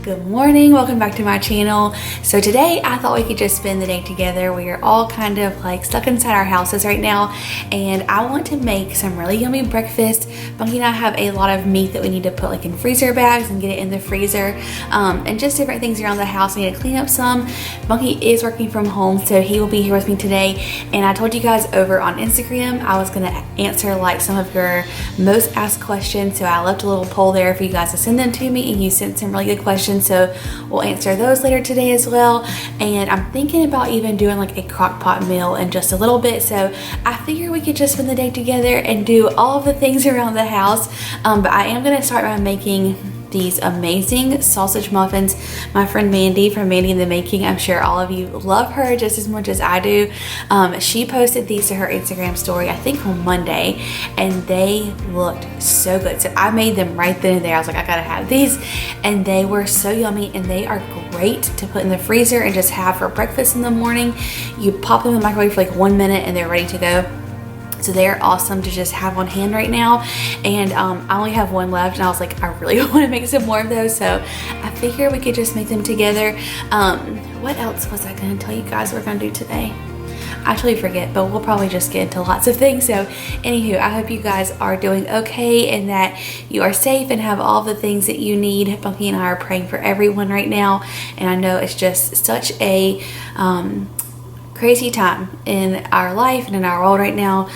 Good morning, welcome back to my channel. So today I thought we could just spend the day together. We are all kind of like stuck inside our houses right now, and I want to make some really yummy breakfast. Bunky and I have a lot of meat that we need to put like in freezer bags and get it in the freezer, and just different things around the house. We need to clean up some. Bunky is working from home, so he will be here with me today, and I told you guys over on Instagram I was gonna answer like some of your most asked questions, so I left a little poll there for you guys to send them to me, and you sent some really good questions, so we'll answer those later today as well. And I'm thinking about even doing like a crock pot meal in just a little bit, so I figured we could just spend the day together and do all of the things around the house. But I am gonna start by making these amazing sausage muffins. My friend Mandy from Mandy in the Making, I'm sure all of you love her just as much as I do. She posted these to her Instagram story, I think on Monday, and they looked so good. So I made them right then and there. I was like, I gotta have these, and they were so yummy, and they are great to put in the freezer and just have for breakfast in the morning. You pop them in the microwave for like 1 minute and they're ready to go. So they're awesome to just have on hand right now. And I only have one left, and I was like, I really want to make some more of those, so I figured we could just make them together. What else was I going to tell you guys we're going to do today? I actually forget, but we'll probably just get into lots of things. So anywho, I hope you guys are doing okay and that you are safe and have all the things that you need. Bunky and I are praying for everyone right now, and I know it's just such a crazy time in our life and in our world right now,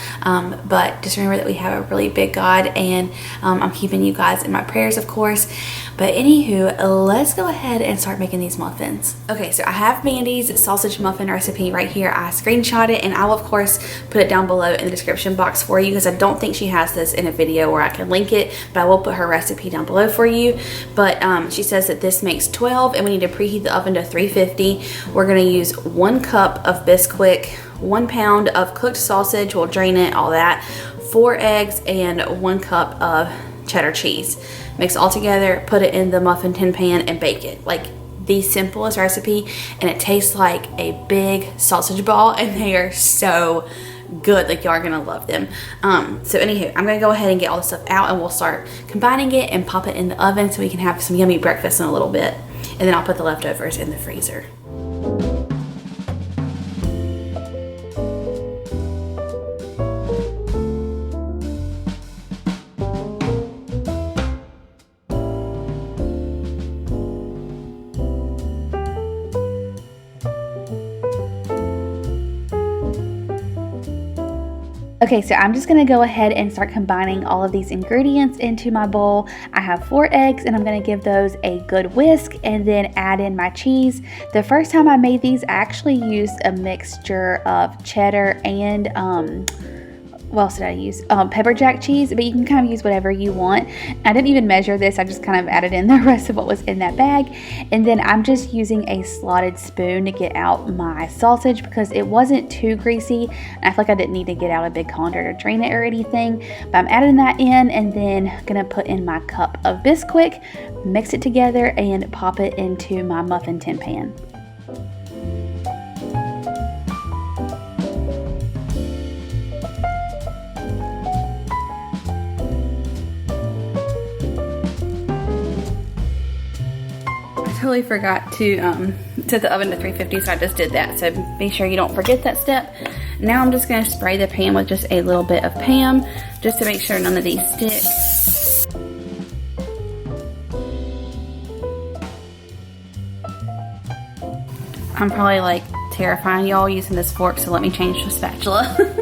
but just remember that we have a really big God, and I'm keeping you guys in my prayers, of course. But anywho, let's go ahead and start making these muffins. Okay, so I have Mandy's sausage muffin recipe right here. I screenshot it, and I will of course put it down below in the description box for you, because I don't think she has this in a video where I can link it, but I will put her recipe down below for you. But she says that this makes 12, and we need to preheat the oven to 350. We're gonna use 1 cup of Bisquick, 1 pound of cooked sausage, we'll drain it, all that, 4 eggs, and 1 cup of cheddar cheese. Mix it all together, put it in the muffin tin pan, and bake it. Like the simplest recipe, and it tastes like a big sausage ball, and they are so good. Like, y'all are gonna love them. So anywho, I'm gonna go ahead and get all this stuff out, and we'll start combining it and pop it in the oven so we can have some yummy breakfast in a little bit, and then I'll put the leftovers in the freezer. Okay, so I'm just gonna go ahead and start combining all of these ingredients into my bowl. I have 4 eggs, and I'm gonna give those a good whisk and then add in my cheese. The first time I made these, I actually used a mixture of cheddar and what else did I use? Pepper jack cheese, but you can kind of use whatever you want. I didn't even measure this, I just kind of added in the rest of what was in that bag. And then I'm just using a slotted spoon to get out my sausage because it wasn't too greasy. And I feel like I didn't need to get out a big colander to drain it or anything. But I'm adding that in, and then gonna put in my cup of Bisquick, mix it together, and pop it into my muffin tin pan. Totally forgot to set the oven to 350, so I just did that. So make sure you don't forget that step. Now I'm just going to spray the pan with just a little bit of Pam, just to make sure none of these stick. I'm probably like terrifying y'all using this fork, so let me change the spatula.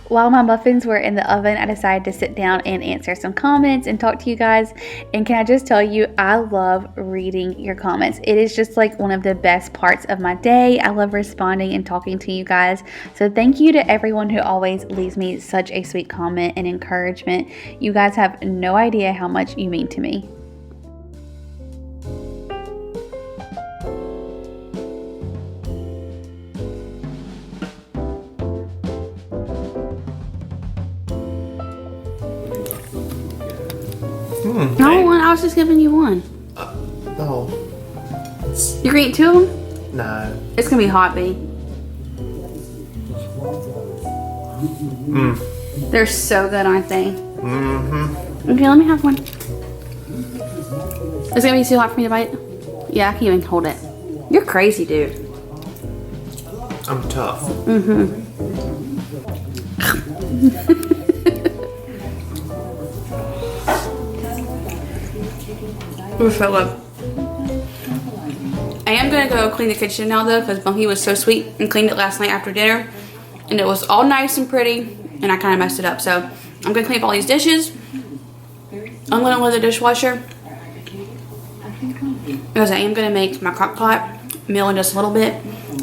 While my muffins were in the oven, I decided to sit down and answer some comments and talk to you guys. And can I just tell you, I love reading your comments. It is just like one of the best parts of my day. I love responding and talking to you guys. So thank you to everyone who always leaves me such a sweet comment and encouragement. You guys have no idea how much you mean to me. No one. I was just giving you one. No. You're gonna eat 2 of them? No. It's gonna be hot, B. They're so good, aren't they? Mm-hmm. Okay, let me have one. It's gonna be too hot for me to bite? Yeah, I can't even hold it. You're crazy, dude. I'm tough. Mm-hmm. We're so good. I am gonna go clean the kitchen now though, because Bunky was so sweet and cleaned it last night after dinner, and it was all nice and pretty, and I kind of messed it up. So I'm gonna clean up all these dishes. I'm gonna load the dishwasher because I am gonna make my Crockpot meal in just a little bit.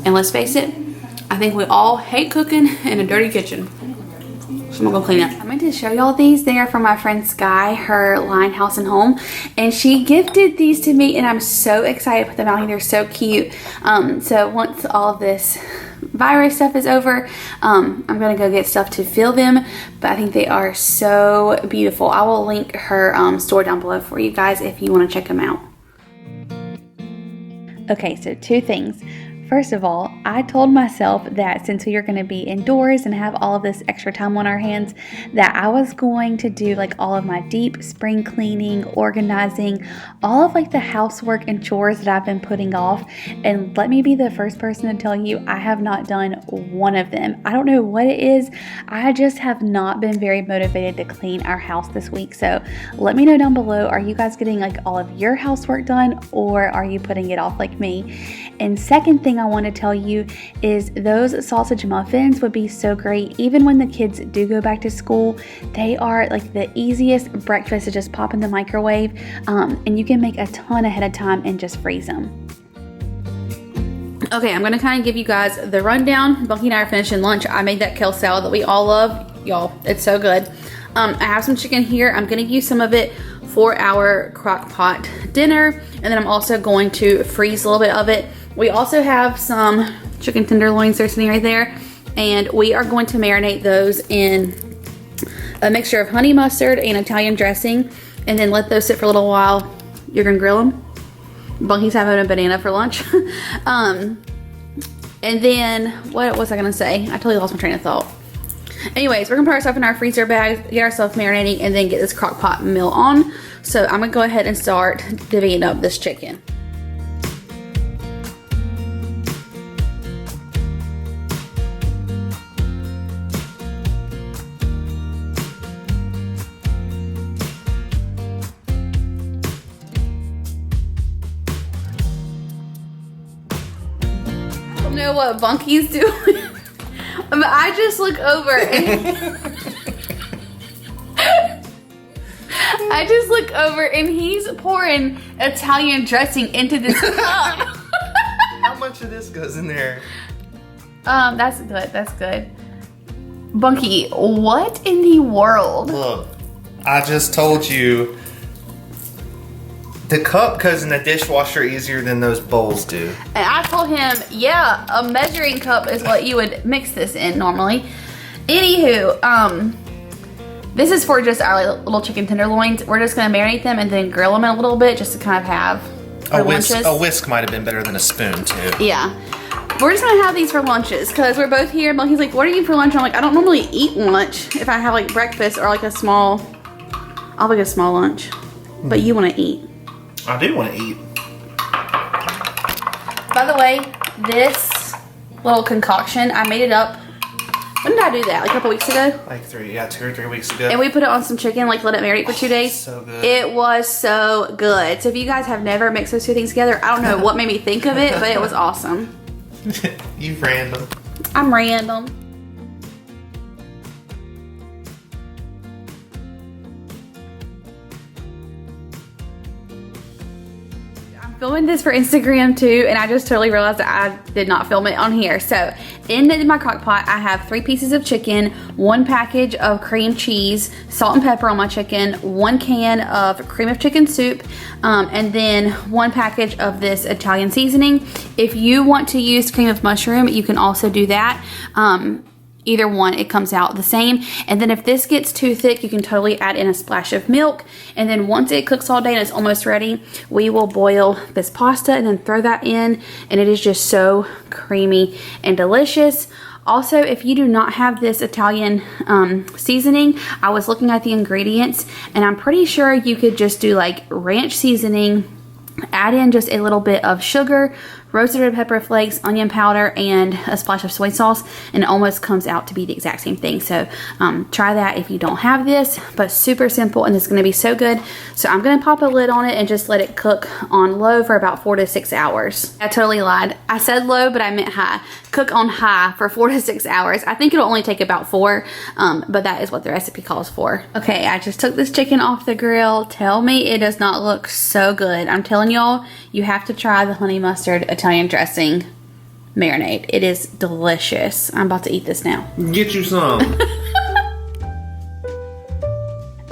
And let's face it, I think we all hate cooking in a dirty kitchen. So I'm gonna go clean it. I'm going to show y'all these. They are from my friend Sky, her line House and Home, and she gifted these to me, and I'm so excited to put them out here. They're so cute. So once all of this virus stuff is over, I'm gonna go get stuff to fill them, but I think they are so beautiful. I will link her store down below for you guys if you want to check them out. Okay, so 2 things. First of all, I told myself that since we are going to be indoors and have all of this extra time on our hands, that I was going to do like all of my deep spring cleaning, organizing, all of like the housework and chores that I've been putting off. And let me be the first person to tell you, I have not done one of them. I don't know what it is. I just have not been very motivated to clean our house this week. So let me know down below, are you guys getting like all of your housework done, or are you putting it off like me? And second thing I want to tell you is those sausage muffins would be so great. Even when the kids do go back to school, they are like the easiest breakfast to just pop in the microwave, and you can make a ton ahead of time and just freeze them. Okay, I'm gonna kind of give you guys the rundown. Bunky and I are finishing lunch. I made that kale salad that we all love. Y'all, it's so good. I have some chicken here. I'm gonna use some of it for our Crockpot dinner, and then I'm also going to freeze a little bit of it. We also have some chicken tenderloins they're sitting right there, and we are going to marinate those in a mixture of honey mustard and Italian dressing, and then let those sit for a little while. You're gonna grill them. Bunky's having a banana for lunch. And then, what was I gonna say? I totally lost my train of thought. Anyways, we're gonna put our stuff in our freezer bags, get ourselves marinating, and then get this Crockpot meal on. So I'm gonna go ahead and start divvying up this chicken. I don't know what Bunky's doing. But I just look over and he's pouring Italian dressing into this cup. How much of this goes in there? That's good. That's good. Bunky, what in the world? Look, I just told you the cup goes in the dishwasher easier than those bowls do. And I told him, yeah, a measuring cup is what you would mix this in normally. Anywho, this is for just our little chicken tenderloins. We're just gonna marinate them and then grill them in a little bit just to kind of have for lunches. A whisk might have been better than a spoon too. Yeah. We're just gonna have these for lunches because we're both here. He's like, what are you for lunch? I'm like, I don't normally eat lunch if I have like breakfast or like a small, I'll make a small lunch. But you wanna eat. I do want to eat. By the way, this little concoction, I made it up. When did I do that? Like a couple weeks ago? Like 2 or 3 weeks ago. And we put it on some chicken, like let it marinate for 2 days. So good. It was so good. So if you guys have never mixed those 2 things together, I don't know what made me think of it, but it was awesome. You random. I'm random. Filming this for Instagram too, and I just totally realized that I did not film it on here. So in my Crockpot, I have 3 pieces of chicken, 1 package of cream cheese, salt and pepper on my chicken, 1 can of cream of chicken soup, and then 1 package of this Italian seasoning. If you want to use cream of mushroom, you can also do that. either one, it comes out the same. And then if this gets too thick, you can totally add in a splash of milk. And then once it cooks all day and it's almost ready, we will boil this pasta and then throw that in, and it is just so creamy and delicious. Also, if you do not have this Italian seasoning, I was looking at the ingredients, and I'm pretty sure you could just do like ranch seasoning, add in just a little bit of sugar, roasted red pepper flakes, onion powder, and a splash of soy sauce, and it almost comes out to be the exact same thing. So try that if you don't have this, but super simple, and it's going to be so good. So I'm going to pop a lid on it and just let it cook on low for about 4 to 6 hours. I totally lied. I said low, but I meant high. Cook on high for 4 to 6 hours. I think it'll only take about 4, but that is what the recipe calls for. Okay, I just took this chicken off the grill. Tell me it does not look so good. I'm telling y'all, you have to try the honey mustard Italian dressing marinade. It is delicious. I'm about to eat this now. Get you some.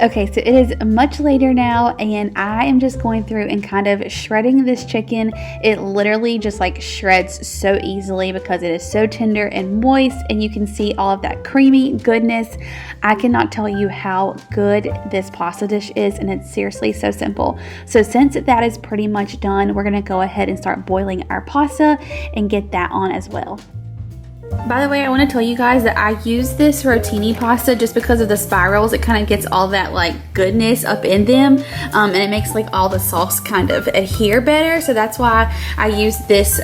Okay, so it is much later now, and I am just going through and kind of shredding this chicken. It literally just like shreds so easily because it is so tender and moist, and you can see all of that creamy goodness. I cannot tell you how good this pasta dish is, and it's seriously so simple. So since that is pretty much done, we're gonna go ahead and start boiling our pasta and get that on as well. By the way, I want to tell you guys that I use this rotini pasta just because of the spirals. It kind of gets all that like goodness up in them, and it makes like all the sauce kind of adhere better. So that's why I use this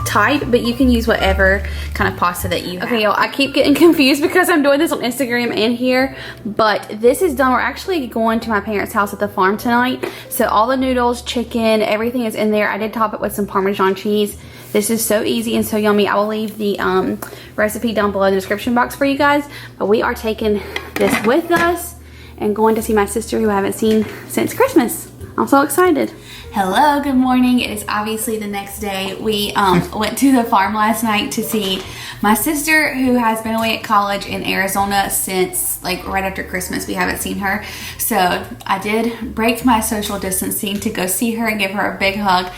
type, but you can use whatever kind of pasta that you have. Okay, y'all, I keep getting confused because I'm doing this on Instagram and here, but this is done. We're actually going to my parents' house at the farm tonight. So all the noodles, chicken, everything is in there. I did top it with some Parmesan cheese. This is so easy and so yummy. I will leave the recipe down below in the description box for you guys. But we are taking this with us and going to see my sister who I haven't seen since Christmas. I'm so excited. Hello, good morning. It is obviously the next day. We went to the farm last night to see my sister who has been away at college in Arizona since like right after Christmas. We haven't seen her. So I did break my social distancing to go see her and give her a big hug,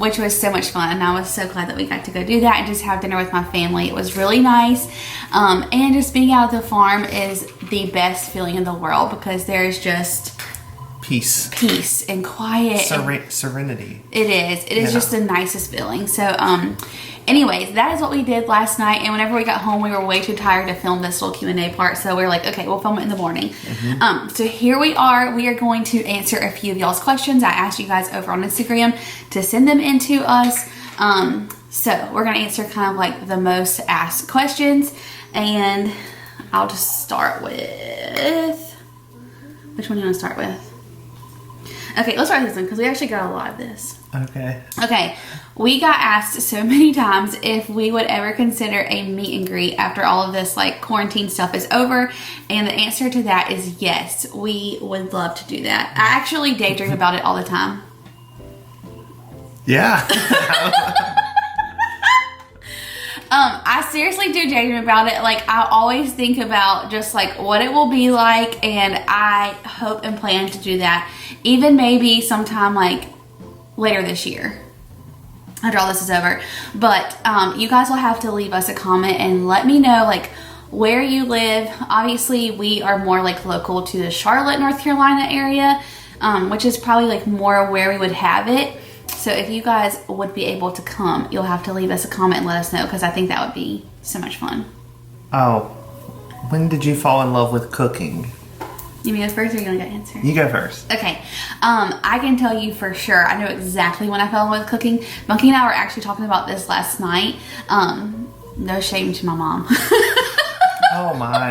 which was so much fun. And I was so glad that we got to go do that and just have dinner with my family. It was really nice. And just being out at the farm is the best feeling in the world because there's just peace and quiet. Serenity. It is. It is just the nicest feeling. So, anyways, that is what we did last night. And whenever we got home, we were way too tired to film this little Q&A part. So we were like, okay, we'll film it in the morning. Mm-hmm. So here we are. We are going to answer a few of y'all's questions. I asked you guys over on Instagram to send them in to us. So we're going to answer kind of like the most asked questions. And I'll just start with... Which one do you want to start with? Okay, let's start with this one because we actually got a lot of this. Okay, we got asked so many times if we would ever consider a meet and greet after all of this like quarantine stuff is over, and the answer to that is yes. We would love to do that. I actually daydream about it all the time. Yeah. I seriously do daydream about it. Like, I always think about just like what it will be like, and I hope and plan to do that even maybe sometime like later this year after all this is over. But you guys will have to leave us a comment and let me know like where you live. Obviously we are more like local to the Charlotte, North Carolina area, which is probably like more where we would have it. So if you guys would be able to come, you'll have to leave us a comment and let us know because I think that would be so much fun. Oh, when did you fall in love with cooking? You mean go first or you want to answer? You go first. Okay. I can tell you for sure. I know exactly when I fell in love with cooking. Bunky and I were actually talking about this last night. No shame to my mom. Oh my.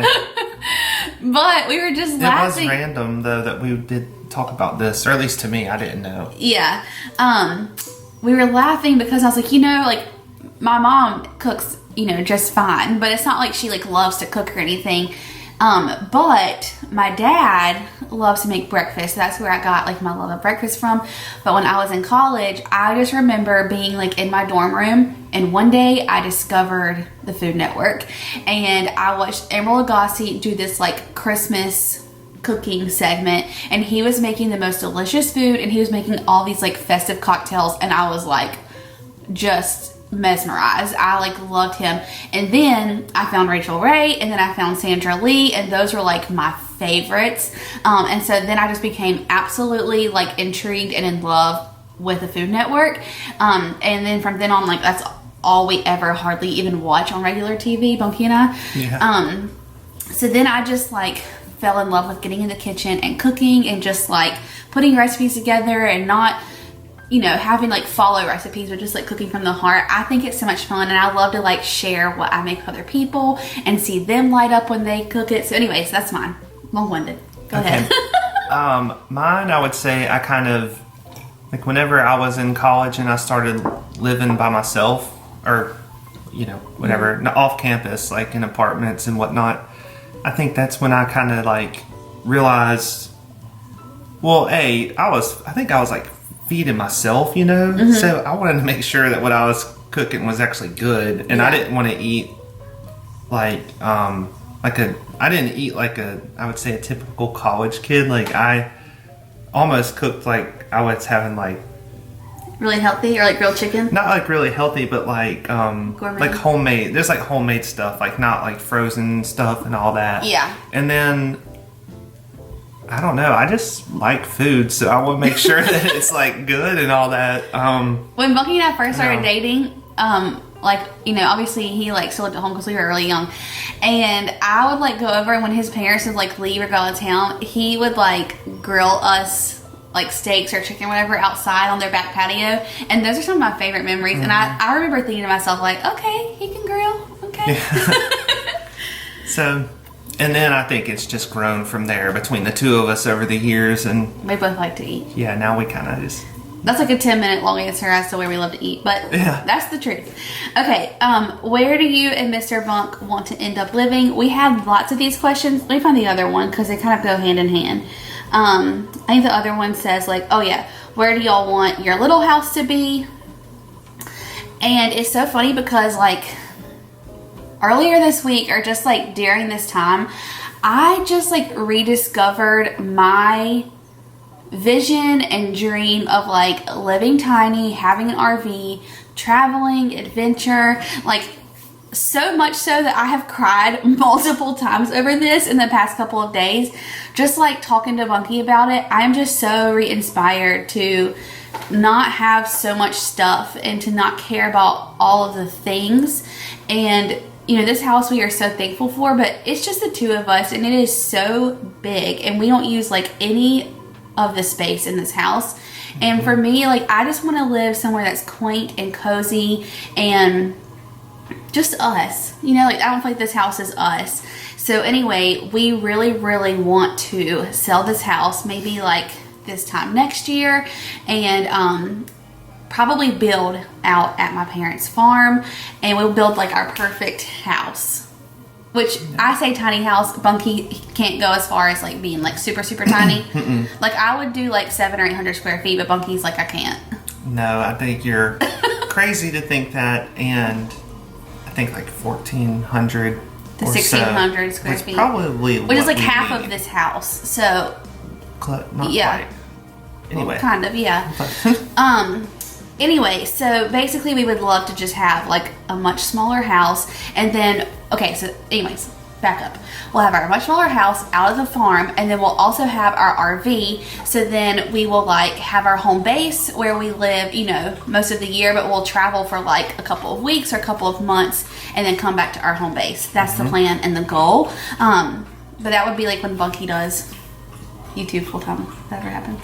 But we were just laughing. It was random though that we did talk about this, or at least to me, I didn't know. Yeah. We were laughing because I was like, you know, like my mom cooks, you know, just fine, but it's not like she like loves to cook or anything. But my dad loves to make breakfast. That's where I got like my love of breakfast from. But when I was in college, I just remember being like in my dorm room, and one day I discovered the Food Network, and I watched Emeril Lagasse do this like Christmas cooking segment, and he was making the most delicious food, and he was making all these like festive cocktails, and I was like just mesmerized. I like loved him. And then I found Rachel Ray, and then I found Sandra Lee, and those were like my favorites. And so then I just became absolutely like intrigued and in love with the Food Network. And then from then on, like that's all we ever hardly even watch on regular TV, Bunky and I. Yeah. So then I just like fell in love with getting in the kitchen and cooking and just like putting recipes together and not, you know, having like follow recipes, but just like cooking from the heart. I think it's so much fun, and I love to like share what I make with other people and see them light up when they cook it. So anyways, that's mine. Long-winded. Go ahead. Mine, I would say I kind of, like whenever I was in college and I started living by myself, or, you know, whatever, off campus, like in apartments and whatnot, I think that's when I kind of like realized, well, I think I was like feeding myself, you know? Mm-hmm. So I wanted to make sure that what I was cooking was actually good. And I didn't want to eat I didn't eat like I would say a typical college kid. Like I almost cooked like I was having like Really healthy, or like grilled chicken? not like really healthy, but like Gourmet. like homemade. There's like homemade stuff, like not like frozen stuff and all that. Yeah. And then I don't know. I just like food, so I want to make sure that it's like good and all that. When Bunky and I first started dating, like, you know, obviously he like still lived at home because we were really young, and I would like go over, and when his parents would like leave or go out of town, he would like grill us like steaks or chicken or whatever outside on their back patio, and those are some of my favorite memories. And I remember thinking to myself like, okay, he can grill, okay. Yeah. So, and then I think it's just grown from there between the two of us over the years, and We both like to eat. yeah, now we kind of just That's like a 10-minute long answer as to where we love to eat, but Yeah. that's the truth. Okay, where do you and Mr. Bunk want to end up living? We had lots of these questions. Let me find the other one because they kind of go hand in hand. I think the other one says like, oh yeah, where do y'all want your little house to be? And it's so funny because like earlier this week, or just like during this time, I just like rediscovered my vision and dream of like living tiny, having an RV, traveling, adventure, like so much so that I have cried multiple times over this in the past couple of days. Just like talking to Bunky about it, I am just so re-inspired to not have so much stuff and to not care about all of the things. And you know, this house we are so thankful for, but it's just the two of us, and it is so big, and we don't use like any of the space in this house. And for me, like I just want to live somewhere that's quaint and cozy and just us, you know, like I don't feel like this house is us. So anyway, we really want to sell this house maybe like this time next year, and probably build out at my parents' farm, and we'll build like our perfect house. Which I say tiny house, Bunky can't go as far as like being like super tiny. Like I would do like 700 or 800 square feet, but Bunky's like I can't. no. I think you're crazy to think that, and I think like 1,400 To or 1,600 square was feet. Probably Which is what like we half need. of this house. So Not yeah. quite. Anyway. kind of, yeah. Anyway, so basically we would love to just have like a much smaller house, and then okay, so anyways, back up. We'll have our much smaller house out of the farm, and then we'll also have our RV. So then we will like have our home base where we live, you know, most of the year, but we'll travel for like a couple of weeks or a couple of months and then come back to our home base. That's the plan and the goal. But that would be like when Bunky does YouTube full time, if that ever happens.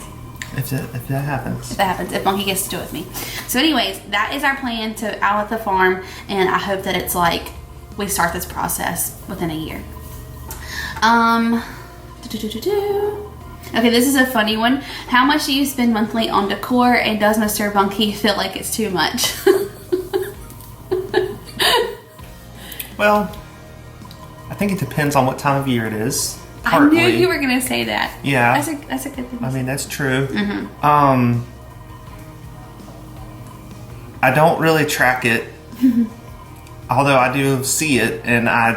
If that happens. If that happens, if Bunky gets to do it with me. So anyways, that is our plan to out at the farm, and I hope that it's like we start this process within a year. Okay, this is a funny one. How much do you spend monthly on decor, and does Mr. Bunky feel like it's too much? Well, I think it depends on what time of year it is. I knew you were gonna say that. Yeah. That's a good thing. I mean, that's true. I don't really track it, although I do see it, and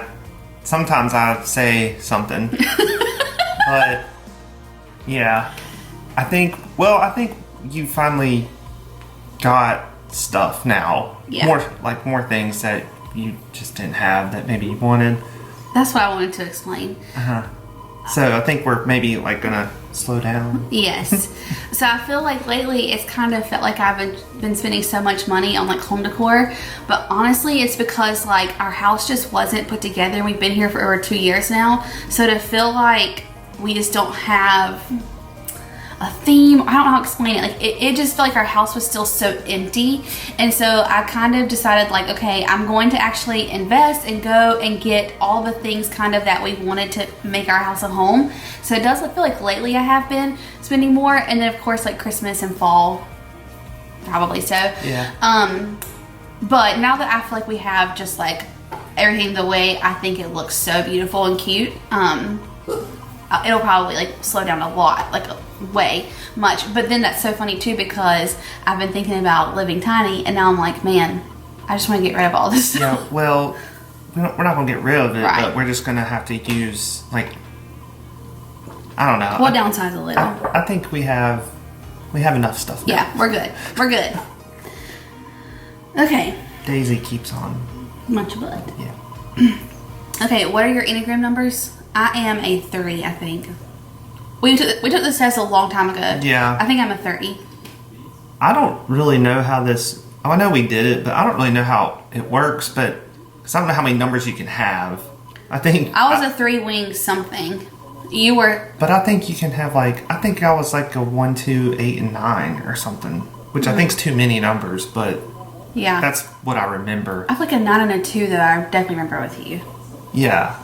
sometimes I say something. But yeah, I think you finally got stuff now. Yeah. More things that you just didn't have that maybe you wanted. That's what I wanted to explain. So I think we're maybe like gonna slow down. Yes. So I feel like lately it's kind of felt like I've been spending so much money on like home decor, but honestly it's because like our house just wasn't put together and we've been here for over 2 years now. So to feel like we just don't have a theme, I don't know how to explain it. Like it just felt like our house was still so empty. And so I kind of decided like, okay, I'm going to actually invest and go and get all the things kind of that we wanted to make our house a home. So it does feel like lately I have been spending more. And then of course like Christmas and fall, probably so. Yeah. But now that I feel like we have just like everything the way I think it looks so beautiful and cute, it'll probably like slow down a lot, like way much. But then that's so funny too, because I've been thinking about living tiny and now I'm like, man, I just want to get rid of all this stuff. Yeah, well, we're not going to get rid of it, Right. but we're just going to have to use, like, I don't know. We'll downsize a little. I think we have enough stuff now. Yeah, we're good. We're good. Okay. Daisy keeps on. Much blood. Yeah. Okay, what are your Enneagram numbers? I am a 3, I think. We took this test a long time ago. Yeah. I think I'm a 30. I don't really know how this... Oh, I know we did it, but I don't really know how it works, but... Because I don't know how many numbers you can have. I think... I was a 3-wing something. You were... But I think you can have, like... I think I was like a 1, 2, 8, and 9 or something. Which I think is too many numbers, but... Yeah. That's what I remember. I feel like a 9 and a 2 that I definitely remember with you. Yeah.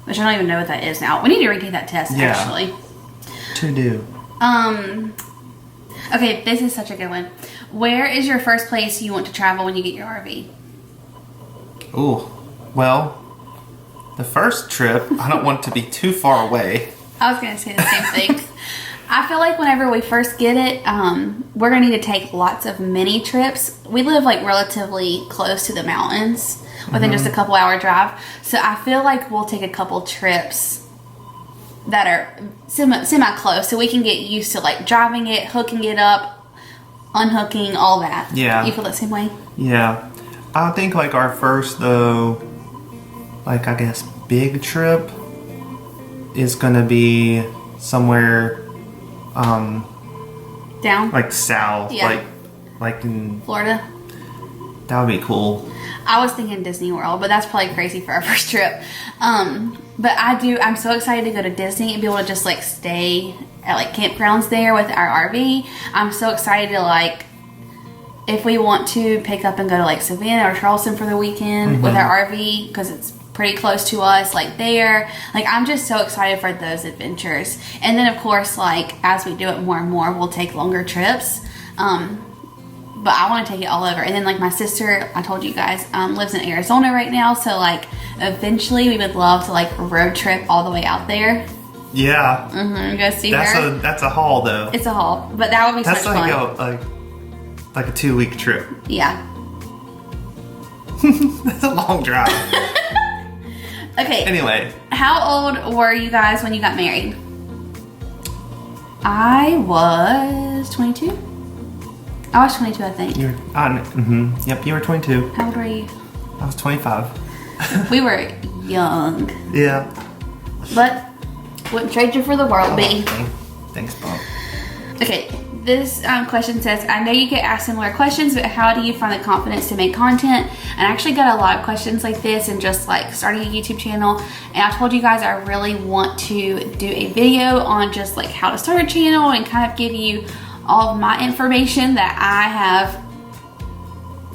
Which I don't even know what that is now. We need to retake that test, Yeah. actually. To do. Okay, this is such a good one. Where is your first place you want to travel when you get your RV? Ooh. Well, the first trip, I don't want it to be too far away. I was going to say the same thing. I feel like whenever we first get it, we're going to need to take lots of mini trips. We live like relatively close to the mountains, within just a couple hour drive. So I feel like we'll take a couple trips that are semi close, so we can get used to like driving it, hooking it up, unhooking, all that. Yeah. You feel the same way? Yeah. I think like our first though, like I guess big trip is gonna be somewhere Down? like south. Yeah. Like in Florida? that would be cool. I was thinking Disney World, but that's probably crazy for our first trip. But I'm so excited to go to Disney and be able to just like stay at like campgrounds there with our RV. I'm so excited to like, if we want to pick up and go to like Savannah or Charleston for the weekend with our RV, because it's pretty close to us, like there. Like I'm just so excited for those adventures. And then of course, like as we do it more and more, we'll take longer trips. But I want to take it all over. And then like my sister, I told you guys, lives in Arizona right now. So like eventually we would love to like road trip all the way out there. Yeah. Go see her. That's a haul though. It's a haul, but that would be That's such fun. like a 2-week trip. Yeah. That's a long drive. Okay. Anyway. How old were you guys when you got married? I was 22. I was 22, I think. Yep, you were 22. How old were you? I was 25. We were young. Yeah. But wouldn't trade you for the world, B. Thanks, Bob. Okay, this question says, I know you get asked similar questions, but how do you find the confidence to make content? And I actually got a lot of questions like this and just like starting a YouTube channel. And I told you guys I really want to do a video on just like how to start a channel and kind of give you all of my information that I have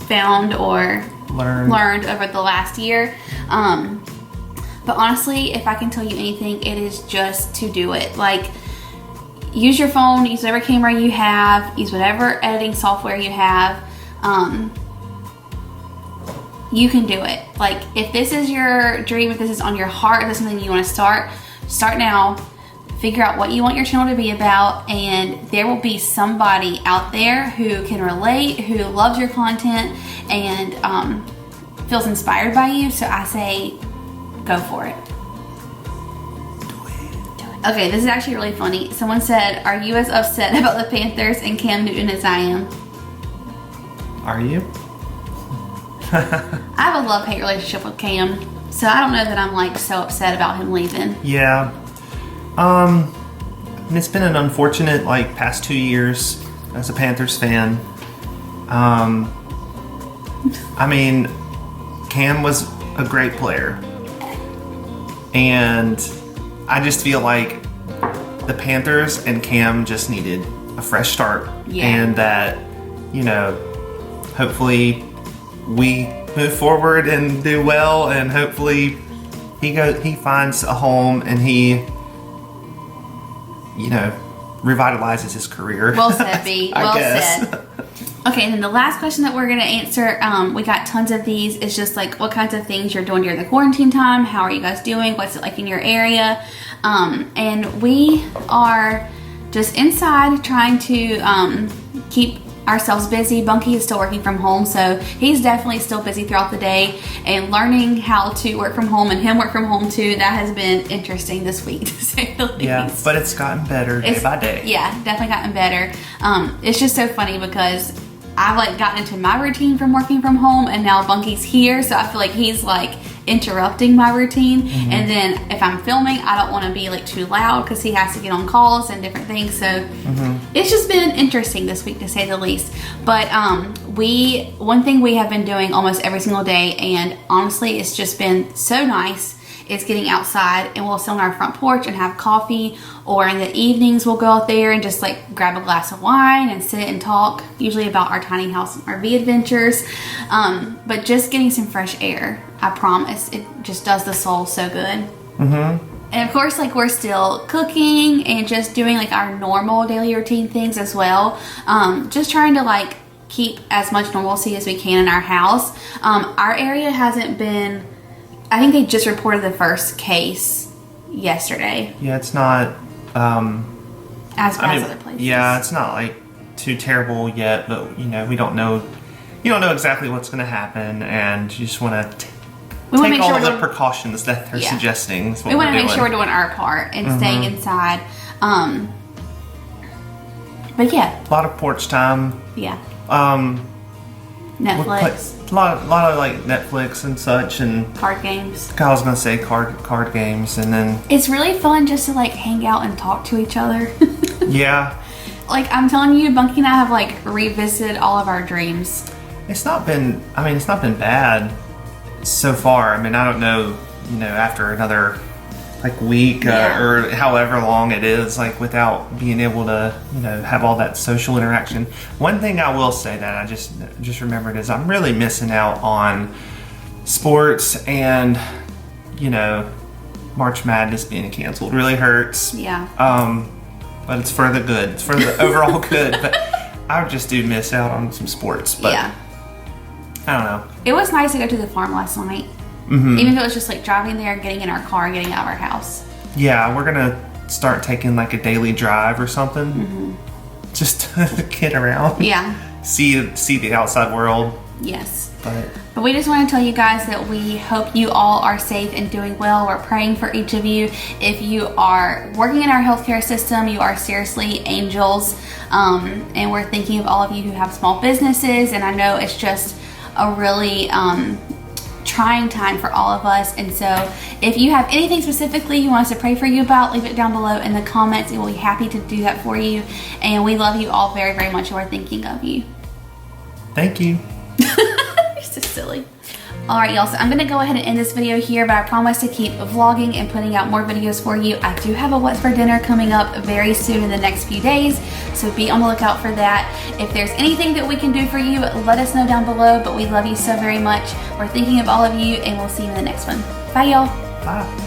found or learned over the last year. But honestly, if I can tell you anything, it is just to do it. Like, use your phone, use whatever camera you have, use whatever editing software you have. You can do it. Like, if this is your dream, if this is on your heart, if this is something you want to start now. Figure out what you want your channel to be about, and there will be somebody out there who can relate, who loves your content, and feels inspired by you. So I say, go for it. Okay, this is actually really funny. Someone said, are you as upset about the Panthers and Cam Newton as I am? Are you? I have a love-hate relationship with Cam, so I don't know that I'm like so upset about him leaving. Yeah. It's been an unfortunate like past 2 years as a Panthers fan. I mean, Cam was a great player, and I just feel like the Panthers and Cam just needed a fresh start, and that, you know, hopefully we move forward and do well, and hopefully he finds a home and he, you know, revitalizes his career. Well said, B. Well said. Okay, and then the last question that we're going to answer, we got tons of these. It's just like what kinds of things you're doing during the quarantine time. How are you guys doing? What's it like in your area? And we are just inside trying to keep ourselves busy. Bunky is still working from home, so he's definitely still busy throughout the day, and learning how to work from home and him work from home too. That has been interesting this week, to say the least. Yeah, but it's gotten better day by day. Yeah, definitely gotten better. It's just so funny because I've like gotten into my routine from working from home, and now Bunky's here, so I feel like he's like interrupting my routine. And then if I'm filming, I don't want to be like too loud because he has to get on calls and different things. So it's just been interesting this week, to say the least. But one thing we have been doing almost every single day, and honestly it's just been so nice, is getting outside, and we'll sit on our front porch and have coffee, or in the evenings we'll go out there and just like grab a glass of wine and sit and talk, usually about our tiny house and RV adventures. But just getting some fresh air, I promise, it just does the soul so good. And of course, like, we're still cooking and just doing like our normal daily routine things as well. Just trying to like keep as much normalcy as we can in our house. Our area hasn't been, I think they just reported the first case yesterday. Yeah, it's not as bad as other places. Yeah, it's not like too terrible yet, but you know, you don't know exactly what's going to happen, and you just want to take all the precautions that they're suggesting. We want to make sure we're doing our part and staying inside. But yeah, a lot of porch time. Yeah. Netflix. A lot of like Netflix and such, and card games. I was gonna say card games, and then it's really fun just to like hang out and talk to each other. Yeah. Like, I'm telling you, Bunky and I have like revisited all of our dreams. It's not been bad so far. I mean, I don't know, you know, after another like week or however long it is, like, without being able to, you know, have all that social interaction. One thing I will say that I just remembered is I'm really missing out on sports, and, you know, March Madness being canceled really hurts. Yeah. But it's for the good. It's for the overall good. But I just do miss out on some sports. But yeah. I don't know. It was nice to go to the farm last night. Even if it was just like driving there, getting in our car, and getting out of our house. Yeah, we're gonna start taking like a daily drive or something, just to get around. Yeah. See the outside world. Yes. But we just want to tell you guys that we hope you all are safe and doing well. We're praying for each of you. If you are working in our healthcare system, you are seriously angels. And we're thinking of all of you who have small businesses. And I know it's just a really trying time for all of us, and so if you have anything specifically you want us to pray for you about, leave it down below in the comments, and we'll be happy to do that for you. And we love you all very, very much, and we're thinking of you. Thank you. You're so silly. Alright, y'all, so I'm going to go ahead and end this video here, but I promise to keep vlogging and putting out more videos for you. I do have a What's for Dinner coming up very soon in the next few days, so be on the lookout for that. If there's anything that we can do for you, let us know down below, but we love you so very much. We're thinking of all of you, and we'll see you in the next one. Bye, y'all. Bye.